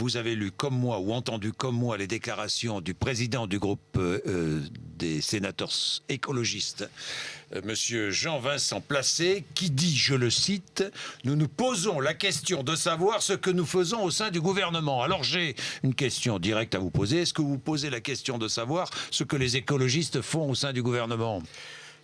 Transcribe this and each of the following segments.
vous avez lu comme moi ou entendu comme moi les déclarations du président du groupe des sénateurs écologistes, Monsieur Jean-Vincent Placé, qui dit, je le cite, « Nous nous posons la question de savoir ce que nous faisons au sein du gouvernement ». Alors j'ai une question directe à vous poser. Est-ce que vous posez la question de savoir ce que les écologistes font au sein du gouvernement ?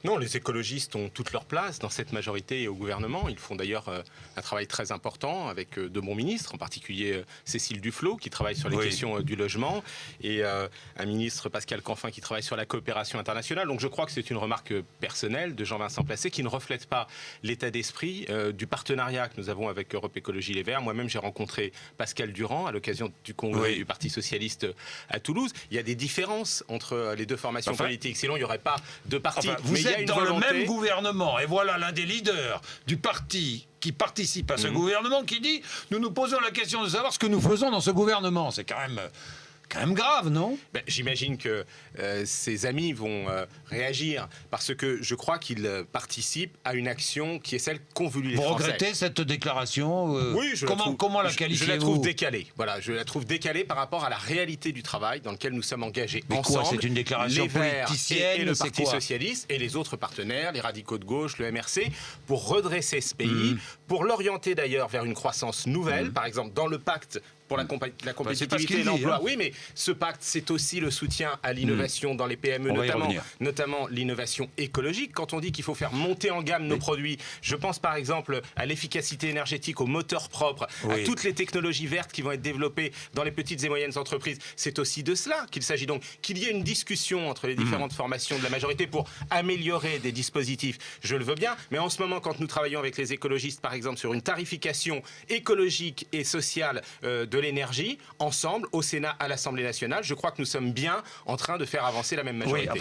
Non, les écologistes ont toute leur place dans cette majorité et au gouvernement. Ils font d'ailleurs un travail très important avec de bons ministres, en particulier Cécile Duflot, qui travaille sur les questions du logement, et un ministre, Pascal Canfin, qui travaille sur la coopération internationale. Donc je crois que c'est une remarque personnelle de Jean-Vincent Placé qui ne reflète pas l'état d'esprit du partenariat que nous avons avec Europe Écologie Les Verts. Moi-même, j'ai rencontré Pascal Durand à l'occasion du congrès du Parti Socialiste à Toulouse. Il y a des différences entre les deux formations politiques. Sinon, il n'y aurait pas de parti. Vous êtes dans le même gouvernement, et voilà l'un des leaders du parti qui participe à ce gouvernement qui dit « Nous nous posons la question de savoir ce que nous faisons dans ce gouvernement ». C'est quand même grave, non ? J'imagine que ses amis vont réagir parce que je crois qu'ils participent à une action qui est celle qu'ont voulu les Français. Vous regrettez cette déclaration Oui, comment la qualifiez-vous ? Je la trouve décalée. Voilà, je la trouve décalée par rapport à la réalité du travail dans lequel nous sommes engagés ensemble. C'est une déclaration les Verts politicienne et le Parti Socialiste et les autres partenaires, les radicaux de gauche, le MRC, pour redresser ce pays, pour l'orienter d'ailleurs vers une croissance nouvelle, par exemple dans le pacte pour la compétitivité et l'emploi. Oui, mais ce pacte, c'est aussi le soutien à l'innovation dans les PME, notamment l'innovation écologique. Quand on dit qu'il faut faire monter en gamme nos produits, je pense par exemple à l'efficacité énergétique, aux moteurs propres, à toutes les technologies vertes qui vont être développées dans les petites et moyennes entreprises. C'est aussi de cela qu'il s'agit. Donc qu'il y ait une discussion entre les différentes formations de la majorité pour améliorer des dispositifs, je le veux bien. Mais en ce moment, quand nous travaillons avec les écologistes, par exemple, sur une tarification écologique et sociale de l'énergie, ensemble, au Sénat, à l'Assemblée nationale, je crois que nous sommes bien en train de faire avancer la même majorité.